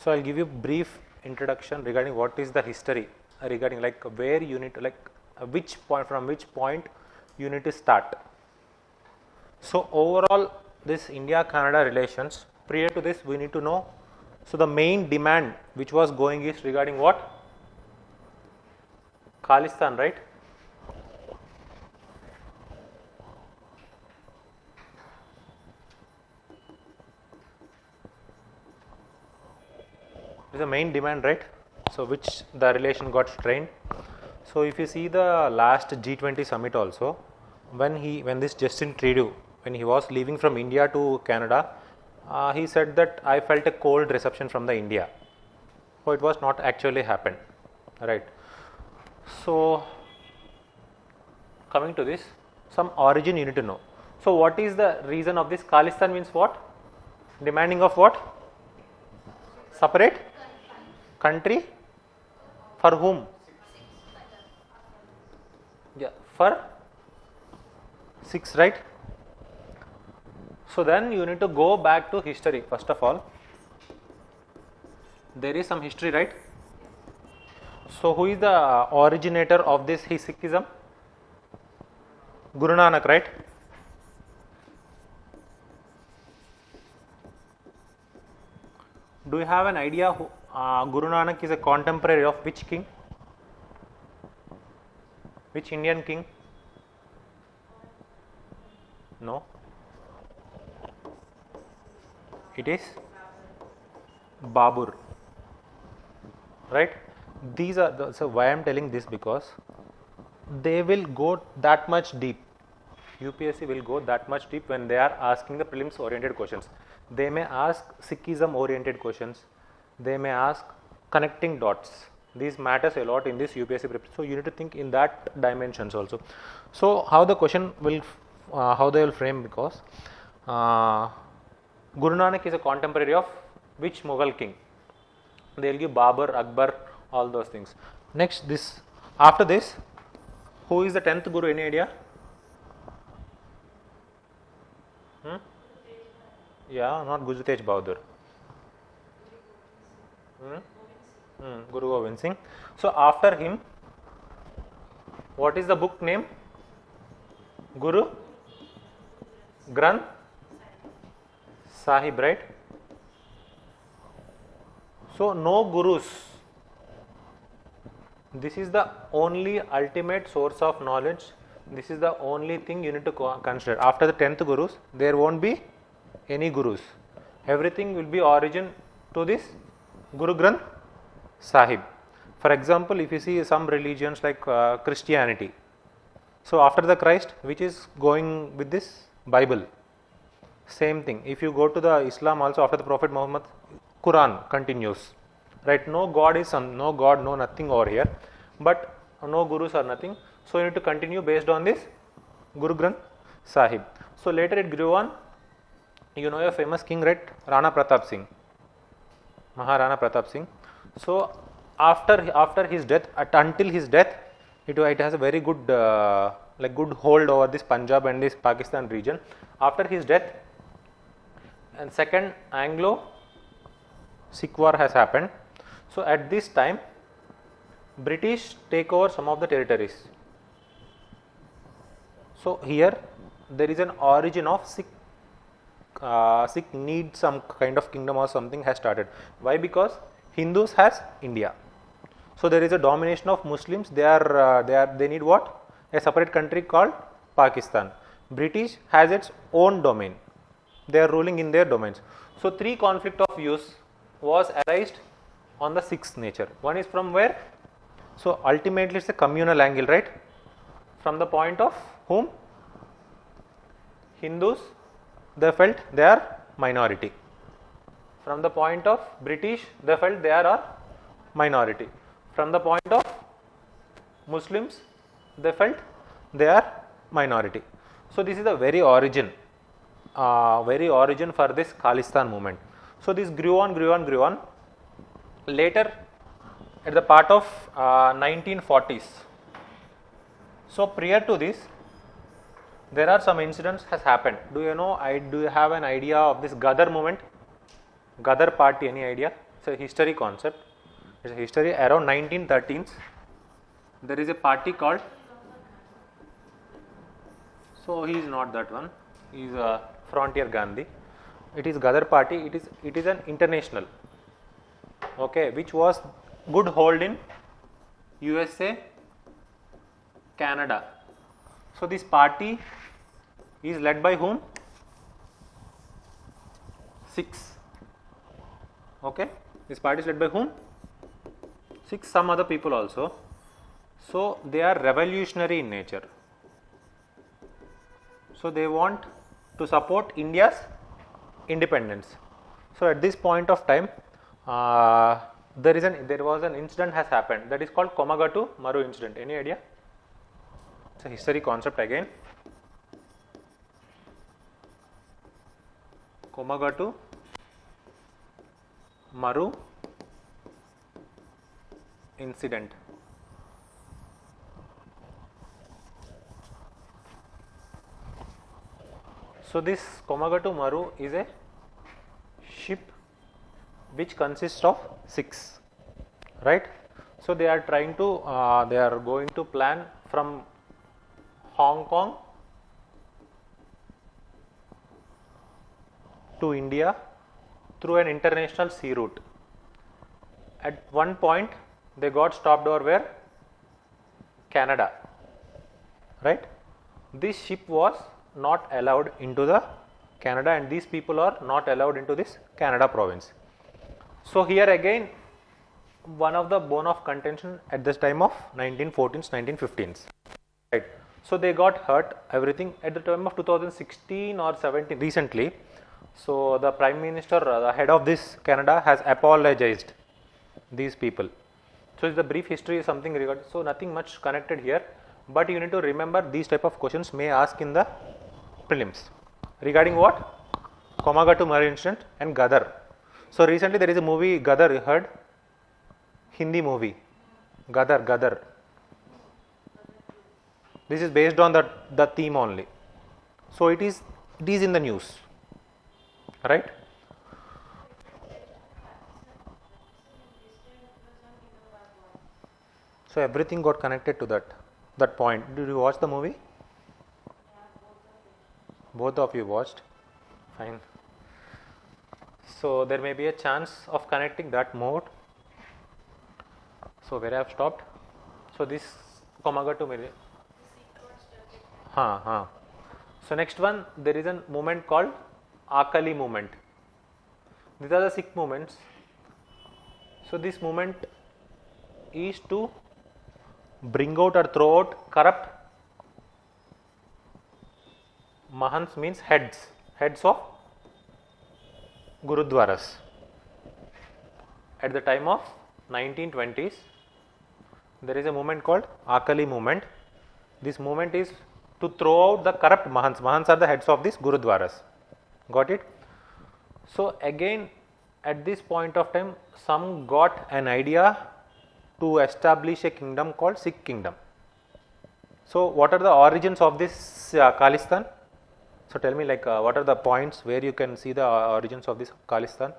So I'll give you brief introduction regarding what is the history, regarding like where you need to which point, from which point you need to start. So overall this India-Canada relations, prior to this we need to know, so the main demand which was going is regarding what? Khalistan, right? Is the main demand, right? So which the relation got strained. So if you see the last G20 summit also, when this Justin Trudeau, when he was leaving from India to Canada, he said that I felt a cold reception from the India. So it was not actually happened, right? So coming to this, some origin you need to know. So what is the reason of this? Khalistan means what? Demanding of what? Separate country for whom? Yeah, for Sikhs, right? So then you need to go back to history. First of all, there is some history, right? So who is the originator of this Sikhism? Guru Nanak, right? Do you have an idea who Guru Nanak is a contemporary of which king? Which Indian king? No. It is Babur, right? These are so why I am telling this, because they will go that much deep. UPSC will go that much deep when they are asking the prelims oriented questions. They may ask Sikhism oriented questions. They may ask connecting dots. These matters a lot in this UPSC prep. So you need to think in that dimensions also. So how the question will, how they will frame, because Guru Nanak is a contemporary of which Mughal king? They will give Babur, Akbar, all those things. Next, this after this, who is the 10th Guru? Any idea? Yeah, not Guru Tej Bahadur. Guru Gobind Singh. So after him, what is the book name? Guru Granth Sahib, right? So no gurus. This is the only ultimate source of knowledge. This is the only thing you need to consider. After the 10th gurus, there won't be any gurus. Everything will be origin to this Guru Granth Sahib. For example, if you see some religions like Christianity, so after the Christ, which is going with this Bible, same thing. If you go to the Islam also, after the Prophet Muhammad, Quran continues, right? No God is no God, no nothing over here, but no gurus or nothing. So you need to continue based on this Guru Granth Sahib. So later it grew on. You know a famous king, right? Rana Pratap Singh, Maharana Pratap Singh. So after his death, until his death, it has a very good good hold over this Punjab and this Pakistan region. After his death, and second Anglo-Sikh war has happened. So at this time, British take over some of the territories. So here there is an origin of Sikh need some kind of kingdom or something has started. Why? Because Hindus has India. So there is a domination of Muslims. They need what? A separate country called Pakistan. British has its own domain. They are ruling in their domains. So three conflict of views was arised on the Sikhs nature. One is from where? So ultimately it's a communal angle, right? From the point of whom? Hindus, they felt they are minority. From the point of British, they felt they are a minority. From the point of Muslims, they felt they are minority. So this is the very origin for this Khalistan movement. So this grew on. Later, at the part of 1940s. So prior to this, there are some incidents has happened. Do you have an idea of this Gadar movement? Gadar party, any idea? It's a history concept. It's a history around 1913s. There is a party called, so he is not that one, he is a Frontier Gandhi. It is Ghadar party, it is an international, okay, which was good hold in USA, Canada. So this party is led by whom? Sikhs. Okay, this party is led by whom? Sikhs, some other people also. So they are revolutionary in nature. So they want to support India's independence. So at this point of time, there was an incident has happened that is called Komagatu Maru incident. Any idea? It's a history concept again. Komagatu Maru incident. So this Komagatu Maru is a ship which consists of 6, right? So they are trying to, they are going to plan from Hong Kong to India through an international sea route. At one point they got stopped over where? Canada, right? This ship was not allowed into the Canada, and these people are not allowed into this Canada province. So here again one of the bone of contention at this time of 1914s, 1915s, right? So they got hurt, everything at the time of 2016 or 17 recently. So the Prime Minister, the head of this Canada, has apologized these people. So the brief history is something regarding, so nothing much connected here, but you need to remember these type of questions may ask in the prelims regarding what? Komagatu Maru incident and Ghadar. So recently there is a movie Ghadar, you heard? Hindi movie Ghadar. This is based on the theme only. So it is in the news, right? So everything got connected to that point. Did you watch the movie? Both of you watched. Fine. So there may be a chance of connecting that mode. So where I have stopped. So this Komagatu Maru. So next one, there is a movement called Akali movement. These are the Sikh movements. So this movement is to bring out or throw out corrupt Mahants, means heads of Gurudwaras. At the time of 1920s, there is a movement called Akali movement. This movement is to throw out the corrupt Mahants. Mahants are the heads of these Gurudwaras. Got it? So again, at this point of time, some got an idea to establish a kingdom called Sikh kingdom. So what are the origins of this Khalistan? So tell me, like, what are the points where you can see the origins of this Khalistan?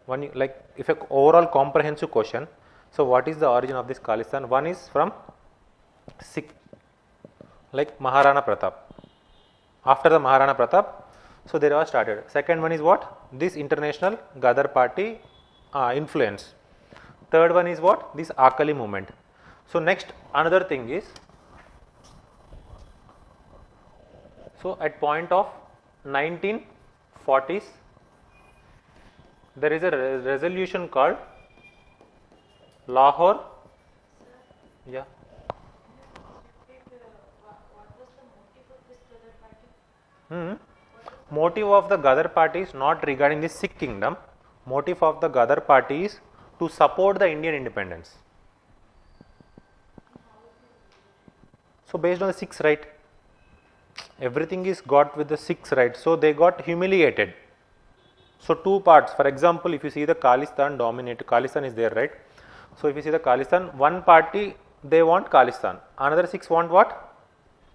One, like, if a overall comprehensive question. So what is the origin of this Khalistan? One is from Sikh, like Maharana Pratap. After the Maharana Pratap, so they was started. Second one is what? This international Ghadar party influence. Third one is what? This Akali movement. So next, another thing is, so at point of 1940s, there is a resolution called Lahore. Yeah. Motive of the Ghadar party is not regarding the Sikh kingdom. Motive of the Ghadar party is to support the Indian independence. So based on the Sikhs, right? Everything is got with the Sikhs, right? So they got humiliated. So two parts. For example, if you see the Khalistan dominated, Khalistan is there, right? So if you see the Khalistan, one party they want Khalistan, another Sikhs want what?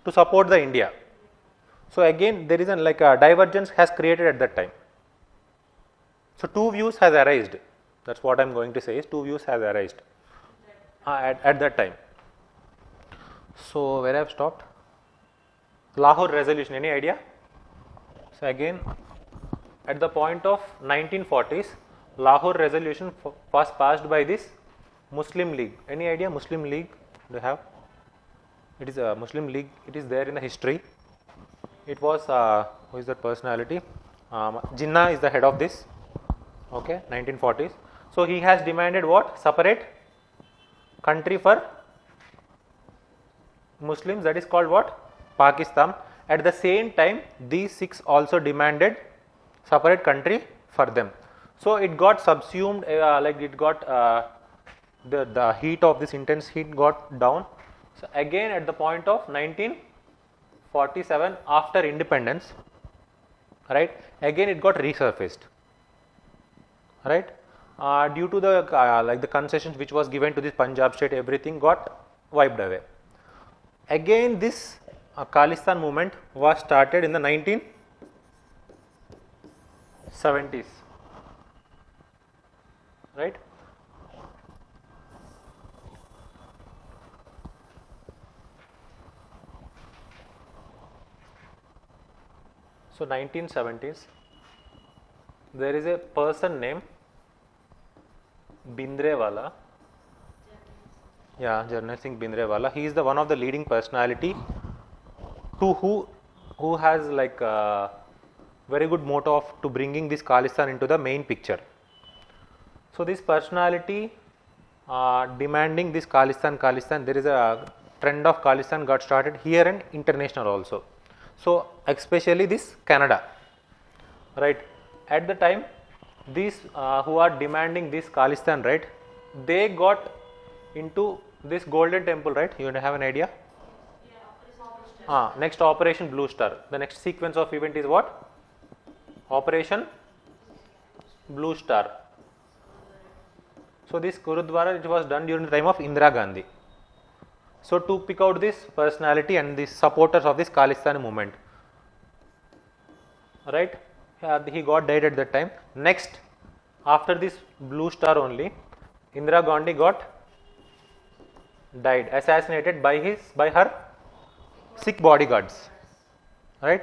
To support the India. So again, there is a divergence has created at that time. So two views has arisen. That's what I'm going to say is two views has arisen at that time. So where I've stopped? Lahore resolution, any idea? So again, at the point of 1940s, Lahore resolution was passed by this Muslim League. Any idea Muslim League? Do you have? It is a Muslim League. It is there in the history. It was who is that personality? Jinnah is the head of this. Okay, 1940s. So he has demanded what? Separate country for Muslims. That is called what? Pakistan. At the same time, these Sikhs also demanded separate country for them. So it got subsumed, like it got the heat of this intense heat got down. So again, at the point of 1947, after independence, right? Again, it got resurfaced, right? Due to the like the concessions which was given to this Punjab state, everything got wiped away. Again, this Khalistan movement was started in the 1970s, right? So 1970s, there is a person named Bindrewala. Yeah, Jarnail Singh Bindrewala. He is the one of the leading personality who has like a very good motto of to bringing this Khalistan into the main picture. So this personality demanding this Khalistan, there is a trend of Khalistan got started here and international also. So especially this Canada, right? At the time, these who are demanding this Khalistan, right? They got into this Golden Temple, right? You have an idea? Next Operation Blue Star. The next sequence of event is what? Operation Blue Star. So this Gurudwara, it was done during the time of Indira Gandhi. So to pick out this personality and the supporters of this Khalistan movement, right? He got died at that time. Next, after this Blue Star only, Indira Gandhi got died, assassinated by her Sikh bodyguards, right?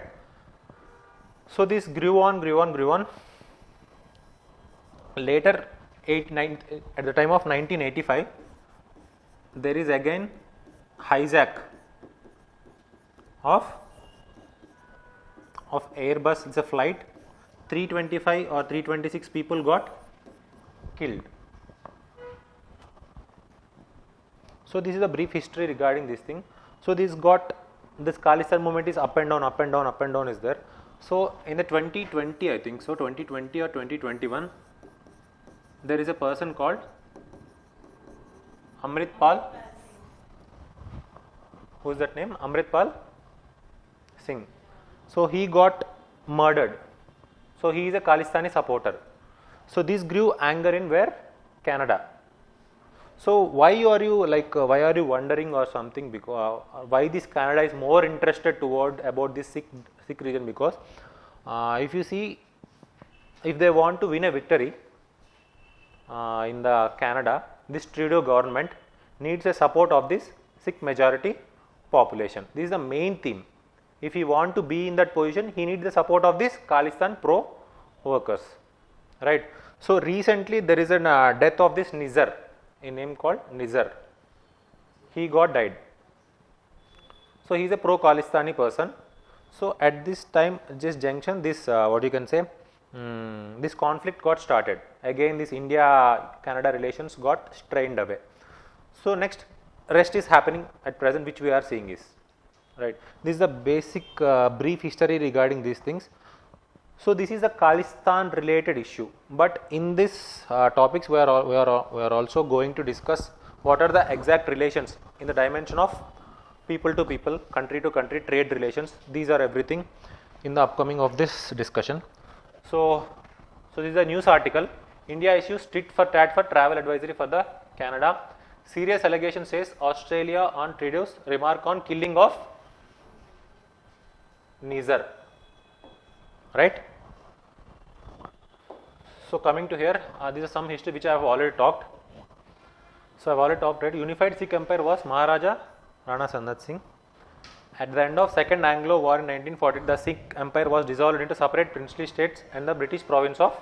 So this grew on. Later, at the time of 1985, there is again hijack of Airbus. It's a flight. 325 or 326 people got killed. So this is a brief history regarding this thing. So this Khalistan movement is up and down is there. So in the 2020, I think so, 2020 or 2021, there is a person called Amritpal. Who is that name? Amritpal Singh. So he got murdered. So he is a Khalistani supporter. So this grew anger in where? Canada. So why are you wondering or something? Because why this Canada is more interested about this Sikh region? Because if you see, if they want to win a victory in the Canada, this Trudeau government needs a support of this Sikh majority population. This is the main theme. If he want to be in that position, he needs the support of this Khalistan pro workers, right? So recently there is a death of this Nizar, a name called Nizar. He got died. So he is a pro Khalistani person. So at this time, this junction, this what you can say, this conflict got started. Again, this India-Canada relations got strained away. So next, rest is happening at present, which we are seeing is, right. This is the basic brief history regarding these things. So this is a Khalistan related issue, but in this topics we are also going to discuss what are the exact relations in the dimension of people to people, country to country, trade relations. These are everything in the upcoming of this discussion. So this is a news article. India issues tit for tat for travel advisory for the Canada. Serious allegation says Australia on Trudeau's remark on killing of Nizar, right? So coming to here, this is some history which I have already talked. So I have already talked, right? Unified Sikh Empire was Maharaja Rana Sandat Singh. At the end of Second Anglo War in 1940, the Sikh Empire was dissolved into separate princely states and the British province of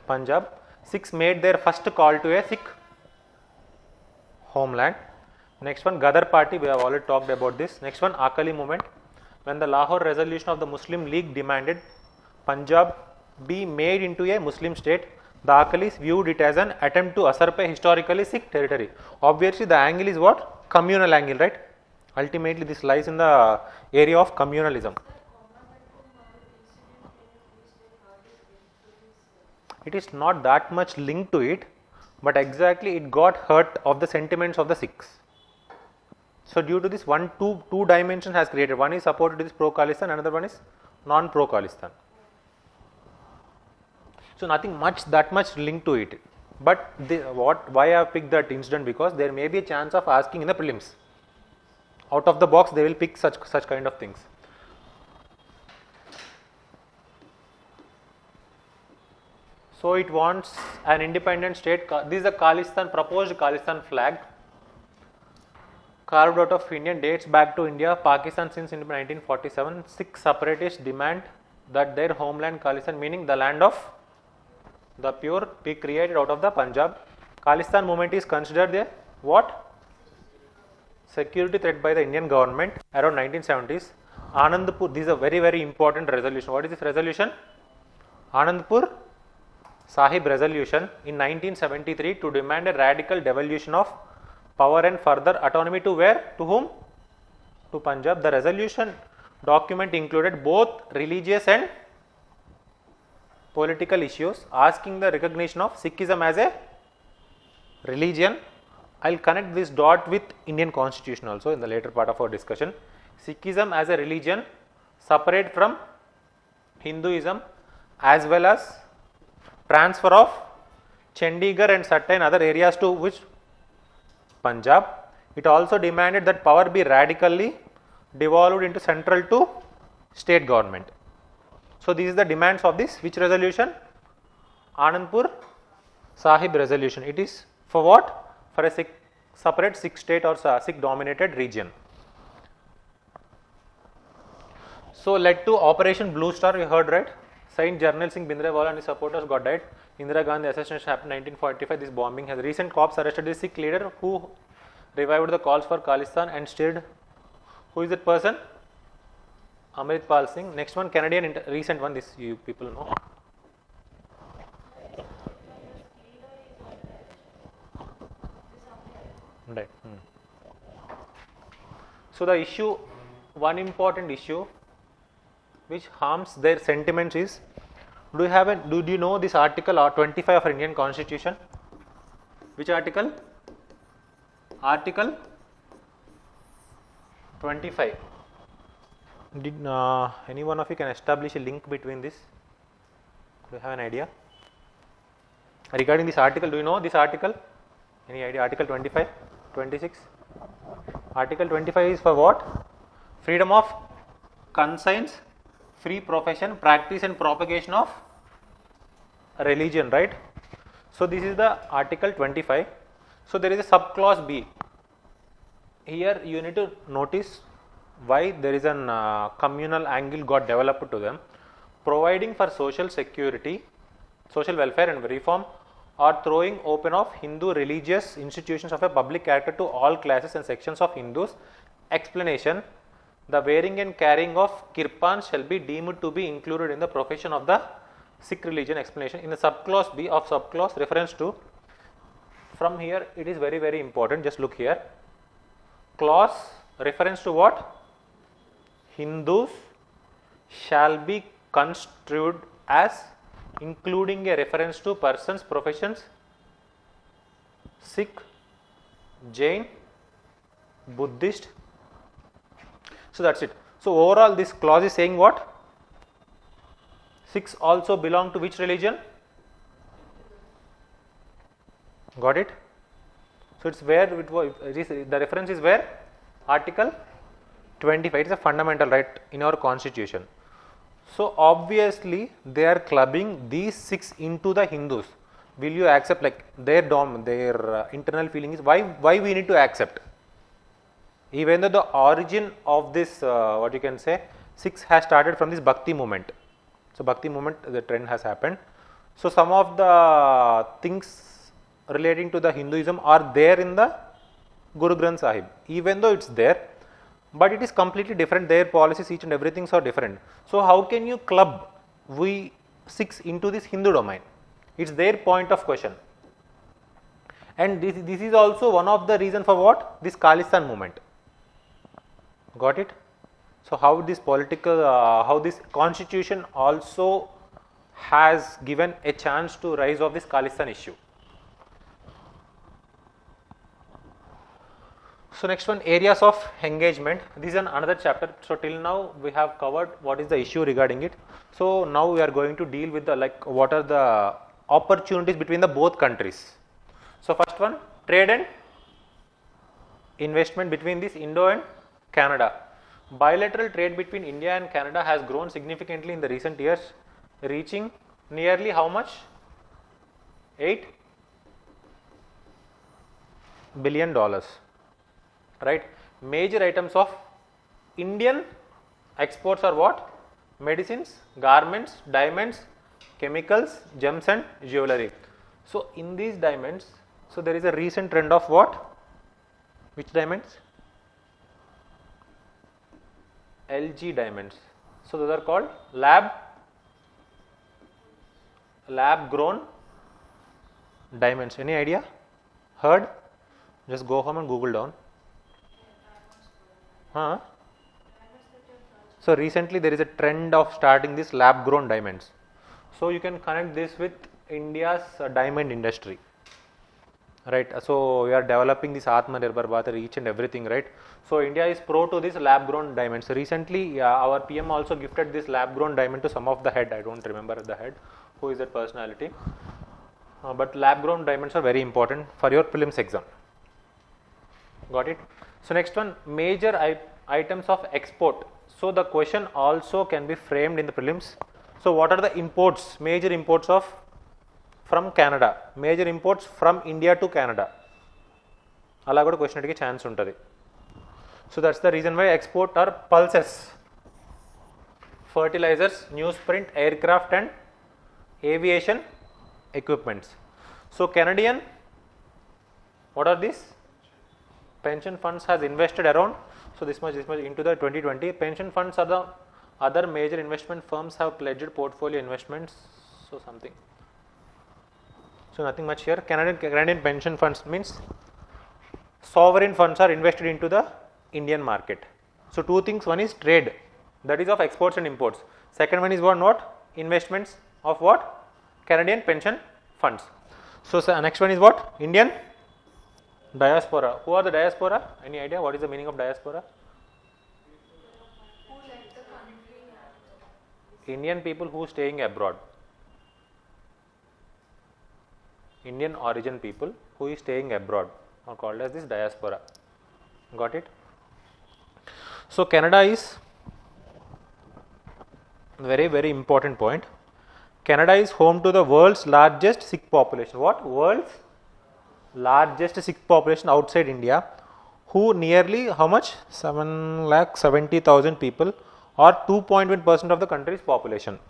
Punjab. Sikhs made their first call to a Sikh homeland. Next one, Ghadar Party, we have already talked about this. Next one, Akali movement. When the Lahore resolution of the Muslim League demanded Punjab be made into a Muslim state, the Akalis viewed it as an attempt to usurp a historically Sikh territory. Obviously, the angle is what? Communal angle, right? Ultimately, this lies in the area of communalism. It is not that much linked to it, but exactly it got hurt of the sentiments of the Sikhs. So due to this, two dimensions has created. One is supported to this pro-Khalistan, another one is non-pro-Khalistan. So nothing that much linked to it. But why I have picked that incident, because there may be a chance of asking in the prelims. Out of the box, they will pick such kind of things. So it wants an independent state. This is the Khalistan, proposed Khalistan flag, carved out of Indian, dates back to India, Pakistan since 1947. Sikh separatists demand that their homeland Khalistan, meaning the land of the pure, be created out of the Punjab. Khalistan movement is considered a what? Security threat by the Indian government around 1970s. Anandpur, this is a very, very important resolution. What is this resolution? Anandpur Sahib resolution in 1973 to demand a radical devolution of power and further autonomy to where? To whom? To Punjab. The resolution document included both religious and political issues, asking the recognition of Sikhism as a religion. I will connect this dot with Indian constitution also in the later part of our discussion. Sikhism as a religion separate from Hinduism, as well as transfer of Chandigarh and certain other areas to which? Punjab. It also demanded that power be radically devolved into central to state government. So these are the demands of this which resolution? Anandpur Sahib resolution. It is for what? For a separate Sikh state or Sikh dominated region. So led to Operation Blue Star, you heard, right? Saint Jarnail Singh Bhindranwale and his supporters got died. Indira Gandhi assassination happened in 1945. This bombing has recent cops arrested the Sikh leader who revived the calls for Khalistan and steered. Who is that person? Amritpal Singh. Next one, Canadian recent one. This you people know. Right. So the issue, one important issue which harms their sentiments is, do you know this article 25 of Indian Constitution? Which article? Article 25. Did any one of you can establish a link between this? Do you have an idea regarding this article? Do you know this article? Any idea? Article 25, 26. Article 25 is for what? Freedom of conscience, free profession, practice and propagation of religion, right? So this is the Article 25. So there is a subclause B. Here you need to notice why there is an communal angle got developed to them. Providing for social security, social welfare and reform, or throwing open of Hindu religious institutions of a public character to all classes and sections of Hindus. Explanation: the wearing and carrying of kirpan shall be deemed to be included in the profession of the Sikh religion. Explanation: in the subclause B of subclause reference to, from here it is very, very important, just look here. Clause reference to what? Hindus shall be construed as including a reference to persons, professions, Sikh, Jain, Buddhist. So that's it. So overall this clause is saying what? Sikhs also belong to which religion? Got it? So it's where the reference is where? Article 25. It is a fundamental right in our constitution. So obviously they are clubbing these 6 into the Hindus. Will you accept, like their internal feeling is why we need to accept? Even though the origin of this what you can say 6 has started from this Bhakti movement. So Bhakti movement, the trend has happened. So some of the things relating to the Hinduism are there in the Guru Granth Sahib, even though it's there, but it is completely different. Their policies, each and everything are different. So how can you club we 6 into this Hindu domain? It's their point of question. And this is also one of the reason for what? This Khalistan movement. Got it? So how this political, how this constitution also has given a chance to rise of this Khalistan issue. So next one, areas of engagement. This is another chapter. So till now we have covered what is the issue regarding it. So now we are going to deal with the what are the opportunities between the both countries. So first one, trade and investment between this Indo and Canada. Bilateral trade between India and Canada has grown significantly in the recent years, reaching nearly how much? 8 billion dollars. Right? Major items of Indian exports are what? Medicines, garments, diamonds, chemicals, gems and jewelry. So in these diamonds, so there is a recent trend of what? Which diamonds? LG diamonds. So those are called lab grown diamonds. Any idea? Heard? Just go home and Google down. So recently there is a trend of starting this lab grown diamonds. So you can connect this with India's diamond industry. Right, so we are developing this Atmanirbhar Bharat, each and everything, right? So India is pro to this lab grown diamonds. Recently our PM also gifted this lab grown diamond to some of the head. I don't remember the head, who is that personality, but lab grown diamonds are very important for your prelims exam. Got it? So next one, major items of export. So the question also can be framed in the prelims. So what are the imports, major imports from Canada, major imports from India to Canada? Ala kuda question adige chance untadi. So that's the reason why export are pulses, fertilizers, newsprint, aircraft and aviation equipments. So Canadian, what are these? Pension funds has invested around, so this much into the 2020. Pension funds are the other major investment firms have pledged portfolio investments. So something. So nothing much here. Canadian pension funds means sovereign funds are invested into the Indian market. So two things. One is trade, that is of exports and imports. Second one is what? Investments of what? Canadian pension funds. So next one is what? Indian diaspora. Who are the diaspora? Any idea what is the meaning of diaspora? Indian people who staying abroad. Indian origin people who is staying abroad are called as this diaspora. Got it? So Canada is very, very important point. Canada is home to the world's largest Sikh population. What? World's largest Sikh population outside India, who nearly how much? 7,70,000 people, or 2.1% of the country's population.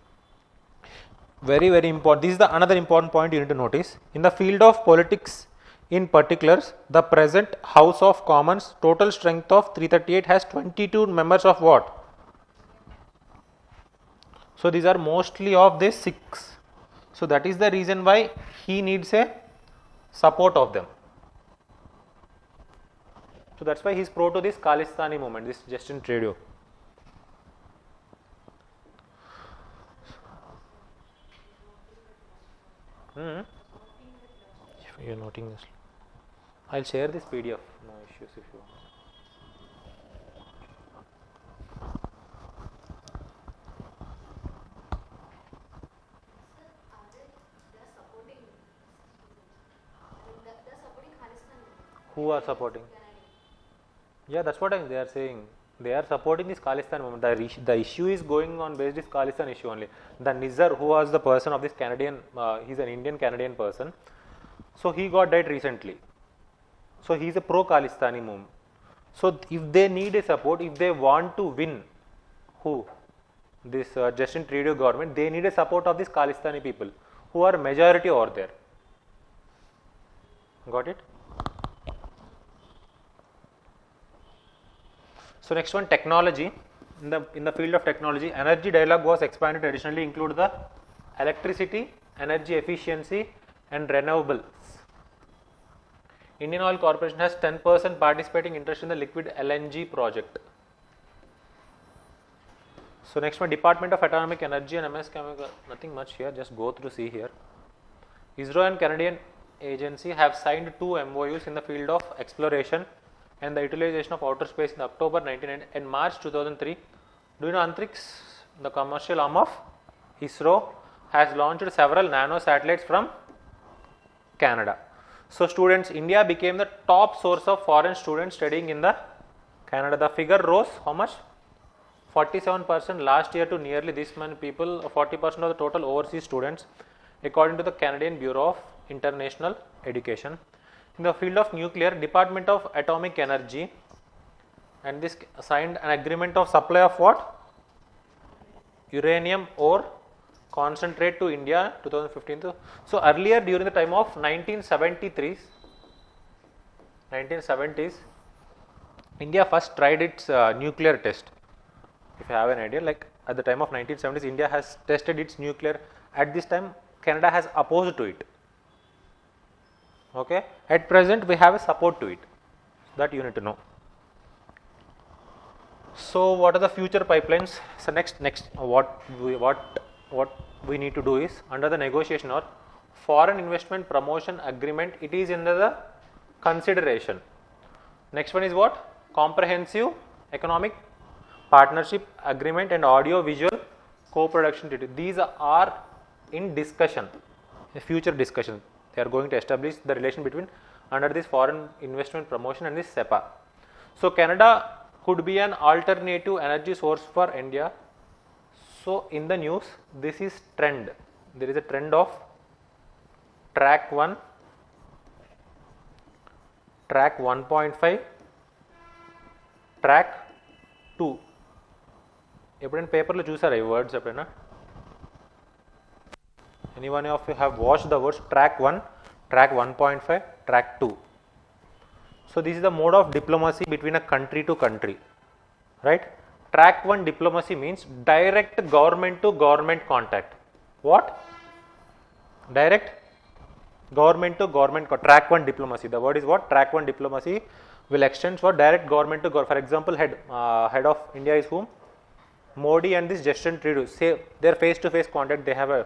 Very, very important. This is the another important point you need to notice. In the field of politics in particulars, the present House of Commons total strength of 338 has 22 members of what? So these are mostly of these Sikhs. So that is the reason why he needs a support of them. So that's why he is pro to this Khalistani movement, this Justin Trudeau. If you are noting this, I'll share this PDF. No issues if you want. Who are supporting? Yeah, that's what they are saying. They are supporting this Khalistan movement. The issue is going on based this Khalistan issue only. The Nizar, who was the person of this Canadian, he's an Indian Canadian person. So he got died recently. So he is a pro-Khalistani movement. So if they need a support, if they want to win, who? This Justin Trudeau government, they need a support of these Khalistani people, who are majority over there. Got it? So next one, technology. In the field of technology, energy dialogue was expanded to additionally include the electricity, energy efficiency and renewables. Indian Oil Corporation has 10% participating interest in the liquid LNG project. So next one, Department of Atomic Energy and MS Chemical, nothing much here, just go through, see here. ISRO and Canadian agency have signed 2 MOUs in the field of exploration and the utilization of outer space in October 1990 and March 2003. Do you know Antrix, the commercial arm of ISRO, has launched several nano satellites from Canada. So students, India became the top source of foreign students studying in the Canada. The figure rose how much? 47% last year to nearly this many people, 40% of the total overseas students, according to the Canadian Bureau of International Education. In the field of nuclear, Department of Atomic Energy and this signed an agreement of supply of what? Uranium ore concentrate to India 2015. So earlier during the time of 1970s, India first tried its nuclear test. If you have an idea, like at the time of 1970s, India has tested its nuclear. At this time, Canada has opposed to it. Okay. At present, we have a support to it. That you need to know. So, what are the future pipelines? So next, what we need to do is, under the negotiation or foreign investment promotion agreement, it is under the consideration. Next one is what? Comprehensive economic partnership agreement and audio visual co-production treaty. These are in discussion, a future discussion. They are going to establish the relation between under this foreign investment promotion and this SEPA. So Canada could be an alternative energy source for India. So in the news, this is trend. There is a trend of track 1, track 1.5, track 2. ఎప్పుడైనా పేపర్లో చూసారా ఈ words ఎప్పుడైనా? Anyone of you have watched the words track 1, track 1.5, track 2. So this is the mode of diplomacy between a country to country, right? Track 1 diplomacy means direct government to government contact. What? Direct government to government track 1 diplomacy. The word is what? Track 1 diplomacy will extend for direct government to government. For example, head of India is whom? Modi and this Justin Trudeau. Say their face-to-face contact. They have a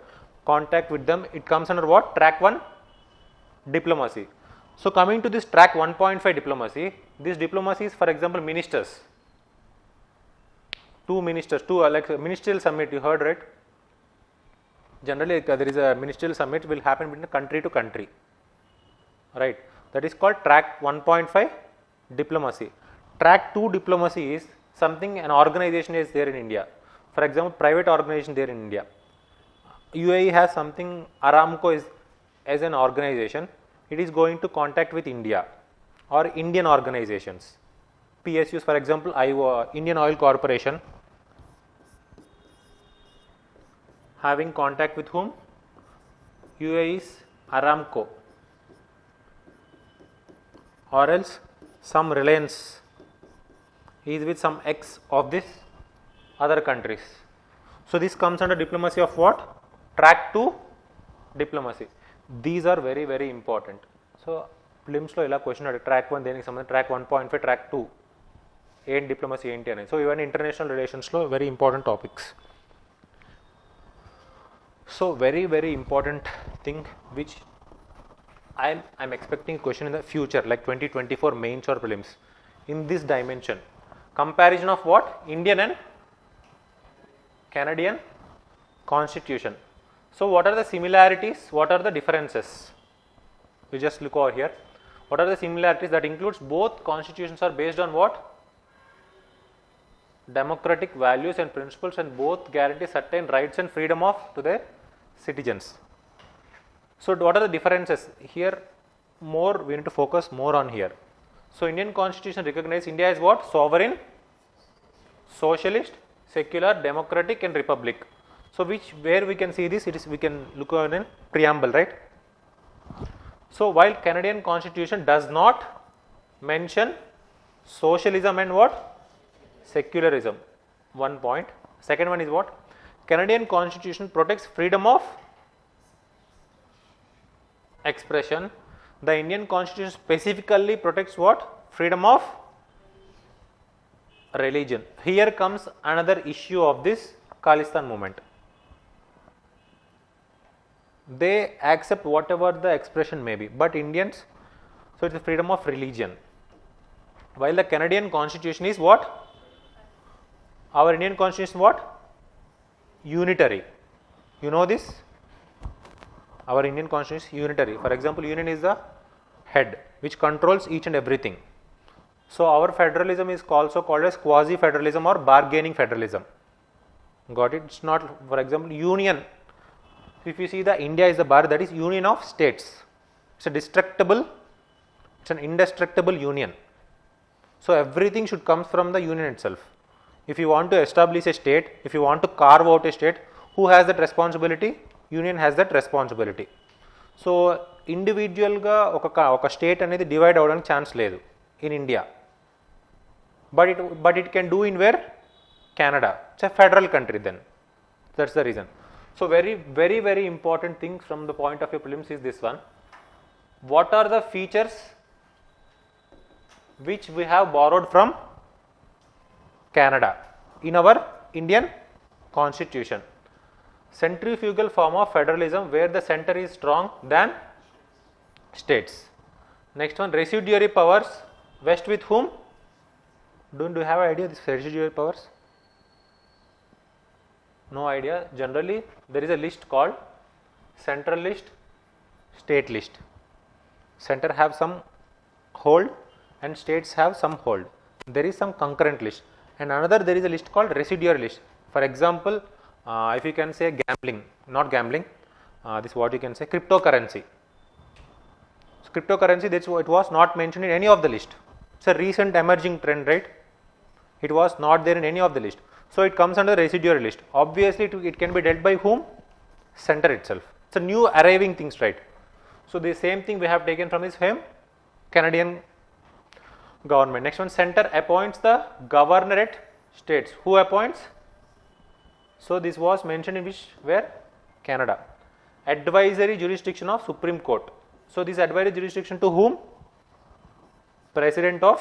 contact with them. It comes under what? Track 1 diplomacy. So coming to this track 1.5 diplomacy, this diplomacy is, for example, ministers. Two like ministerial summit. You heard, right? Generally, there is a ministerial summit will happen between country to country, right? That is called track 1.5 diplomacy. Track 2 diplomacy is something an organization is there in India. For example, private organization there in India. UAE has something, Aramco is as an organization, it is going to contact with India or Indian organizations. PSUs, for example, Indian Oil Corporation having contact with whom? UAE's Aramco, or else some Reliance is with some X of this other countries. So this comes under diplomacy of what? Track 2 diplomacy. These are very, very important. So prelims lo ila question track 1 దేనికి సంబంధం track 1.5 track 2 ఏంటి diplomacy ఏంటి అనేది. So ఇవన్నీ international రిలేషన్స్లో very important topics. So very, very important thing which I'm expecting a question in the future, like 2024 mains or prelims, in this dimension. Comparison of what? Indian and Canadian constitution. So what are the similarities? What are the differences? We just look over here. What are the similarities? That includes both constitutions are based on what? democratic values and principles, and both guarantee certain rights and freedom to their citizens. So what are the differences here? More we need to focus more on here. So Indian constitution recognizes India as what? Sovereign, socialist, secular, democratic and republic. So where we can see this, we can look on in preamble, right? So while Canadian constitution does not mention socialism and what? Secularism. One point. Second one is what? Canadian constitution protects freedom of expression. The Indian constitution specifically protects what? Freedom of religion. Here comes another issue of this Khalistan movement. They accept whatever the expression may be, but Indians, so it's the freedom of religion. While the Canadian constitution is what? Our Indian constitution is what? Unitary. You know this? Our Indian constitution is unitary. For example, union is the head which controls each and everything. So our federalism is also called as quasi-federalism or bargaining federalism. Got it? It's not, for example, union. If you see the India is the bar, that is union of states. It's an indestructible union. So everything should come from the union itself. If you want to establish a state, if you want to carve out a state, who has that responsibility? Union has that responsibility. So individual ga oka state anedi divide avvadaniki chance ledu in India. But it can do in where? Canada. It's a federal country then. That's the reason. So very important thing from the point of view prelims is this one. What are the features which we have borrowed from Canada in our Indian constitution? Centrifugal form of federalism where the center is strong than states. Next one, residuary powers vest with whom? Do you have an idea of this residuary powers? No idea. Generally there is a list called central list, state list. Center have some hold and states have some hold. There is some concurrent list, and another there is a list called residuary list. For example, if you can say this what you can say, cryptocurrency. So cryptocurrency, it was not mentioned in any of the list. It's a recent emerging trend, right? It was not there in any of the list. So it comes under residuary list. Obviously it can be dealt by whom? Center itself. It's a new arriving things, right? So the same thing we have taken from his Canadian government. Next one, center appoints the governorate states. Who appoints? So this was mentioned in where? Canada. Advisory jurisdiction of Supreme Court. So this advisory jurisdiction to whom? President of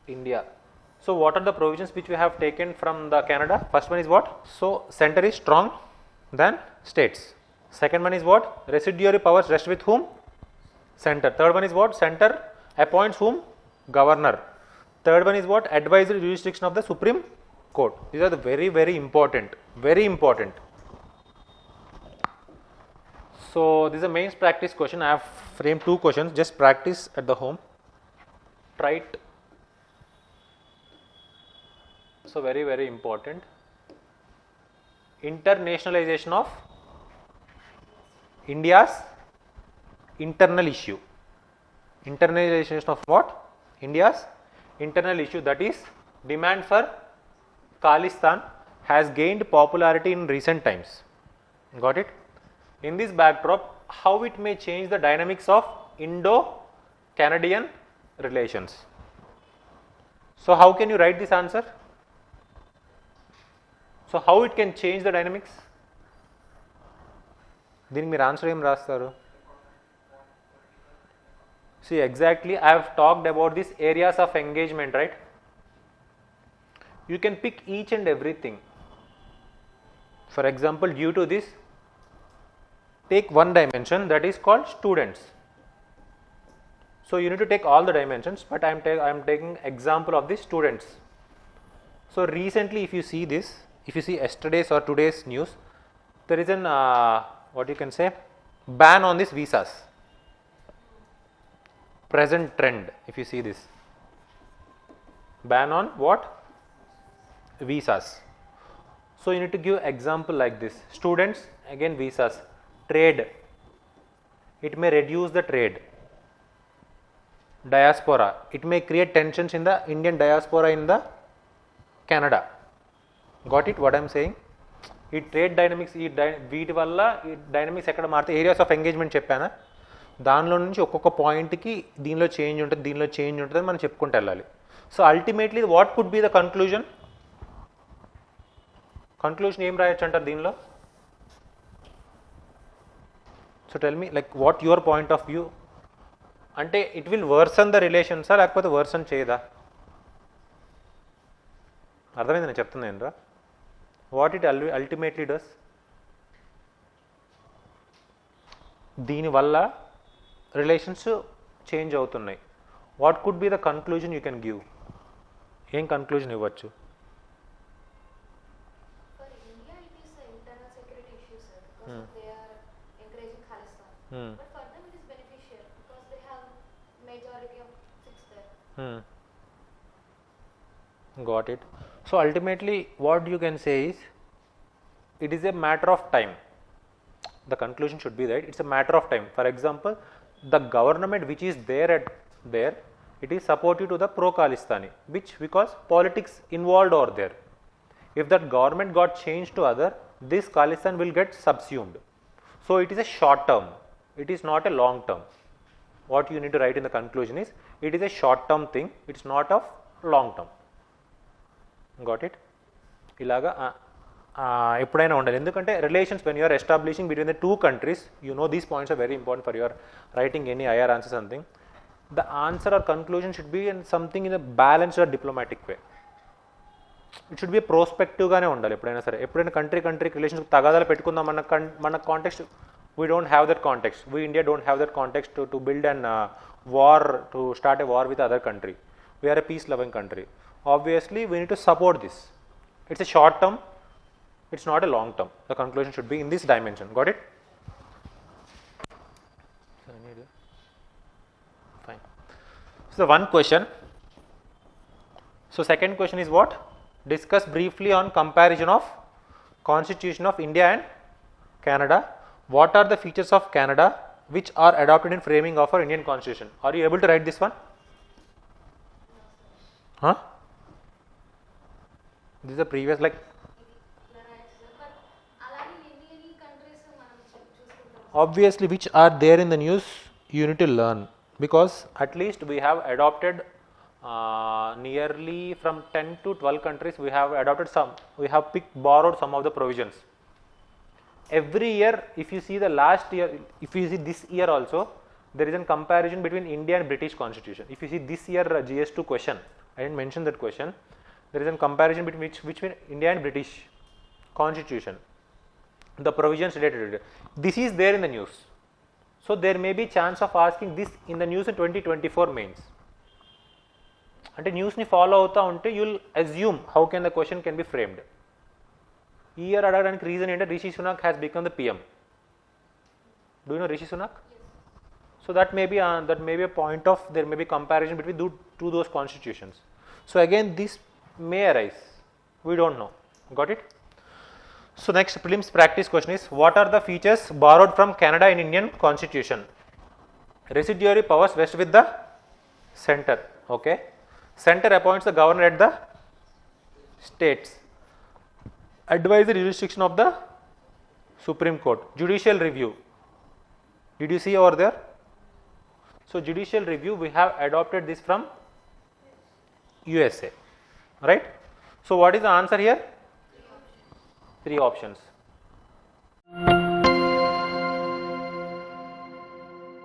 India. So what are the provisions which we have taken from the Canada? First one is what? So center is strong than states. Second one is what? Residuary powers rest with whom? Center. Third one is what? Center appoints whom? Governor. Third one is what? Advisory jurisdiction of the Supreme Court. These are the very important. Very important. So this is a mains practice question. I have framed 2 questions. Just practice at the home. Try it. So very important. Internationalization of India's internal issue. Internationalization of what? India's internal issue, that is demand for Khalistan has gained popularity in recent times. Got it? In this backdrop, how it may change the dynamics of Indo-Canadian relations. So how can you write this answer? So how it can change the dynamics? దీనికి మీరు answer ఏం రాస్తారు? See, exactly, I have talked about these areas of engagement, right? You can pick each and everything. For example, due to this, take one dimension, that is called students. So you need to take all the dimensions, but I am taking example of the students. So recently, if you see this, if you see yesterday's or today's news, there is an what you can say, ban on these visas. present trend. If you see this, ban on what? Visas. So you need to give example like this. Students, again visas. Trade, it may reduce the trade. Diaspora, it may create tensions in the Indian diaspora in the Canada. Got it what I am saying? ఈ trade dynamics వీటి వల్ల ఈ dynamics ఎక్కడ మారితే areas of engagement చెప్పానా, దానిలో నుంచి ఒక్కొక్క పాయింట్కి దీనిలో చేంజ్ ఉంటుంది, దీనిలో చేంజ్ ఉంటుంది అని మనం చెప్పుకుంటూ వెళ్ళాలి. So ultimately what could be the conclusion? Conclusion ఏం రాయొచ్చు అంటారు దీనిలో? So tell me like what your point of view. అంటే ఇట్ విల్ వర్సన్ ద రిలేషన్సా లేకపోతే వర్సన్ చేయదా? అర్థమైంది నేను చెప్తుంది ఏంట్రా? వాట్ ఇట్ అల్టిమేట్లీ డస్, దీనివల్ల రిలేషన్స్ చేంజ్ అవుతున్నాయి. What could be the conclusion you can give? ఏం కన్క్లూజన్ ఇవ్వచ్చు? For India, it is an internal security issue, sir, because they are encouraging Khalistan. But for them, it is beneficial because they have majority of seats there. Got it. So ultimately, what you can say is, it is a matter of time. The conclusion should be that it's a matter of time. For example, the government which is there, it is supportive to the pro-Khalistani, which because politics involved over there. If that government got changed to other, this Khalistan will get subsumed. So it is a short term. It is not a long term. What you need to write in the conclusion is, it is a short term thing. It's not of long term. Got it? ఇలాగా ఎప్పుడైనా ఉండాలి. ఎందుకంటే relations when you're establishing between the two countries, you know these points are very important for your writing any IR answer something. The answer or conclusion should be in something in a balanced or diplomatic way. It should be ప్రోస్పెక్టివ్గానే ఉండాలి ఎప్పుడైనా సరే. ఎప్పుడైనా కంట్రీకి relations తగాదాలు పెట్టుకుందాం మన context, we don't have that context. We India don't have that context to build and war, to start a war with other country. We are a peace loving country. Obviously, we need to support this. It's a short term, it's not a long term. The conclusion should be in this dimension. Got it? Fine. So, one question. So, second question is what? Discuss briefly on comparison of Constitution of India and Canada. What are the features of Canada which are adopted in framing of our Indian Constitution? Are you able to write this one? Huh? This is the previous like. Obviously, which are there in the news, you need to learn, because at least we have adopted nearly from 10 to 12 countries. We have adopted some. We have borrowed some of the provisions. Every year, if you see the last year, if you see this year also, there is a comparison between India and British Constitution. If you see this year GS2 question, I didn't mention that question. There is a comparison between which India and British Constitution, the provisions related to it. This is there in the news. So there may be chance of asking this in the news in 2024 mains. అంటే న్యూస్ని follow అవుతూ ఉంటే you'll assume how can the question can be framed. ఈ year అడగడానికి reason ఏంటంటే Rishi Sunak has become the PM. Do you know Rishi Sunak? So that may be a point of, there may be comparison between two those constitutions. So again, this may arise. We don't know. Got it? So next prelims practice question is, what are the features borrowed from Canada in Indian Constitution? Residuary powers vest with the center. Okay. Center appoints the governor at the states. Advisory jurisdiction of the Supreme Court. Judicial review. Did you see over there? So judicial review, we have adopted this from USA, right? So what is the answer here? 3 options.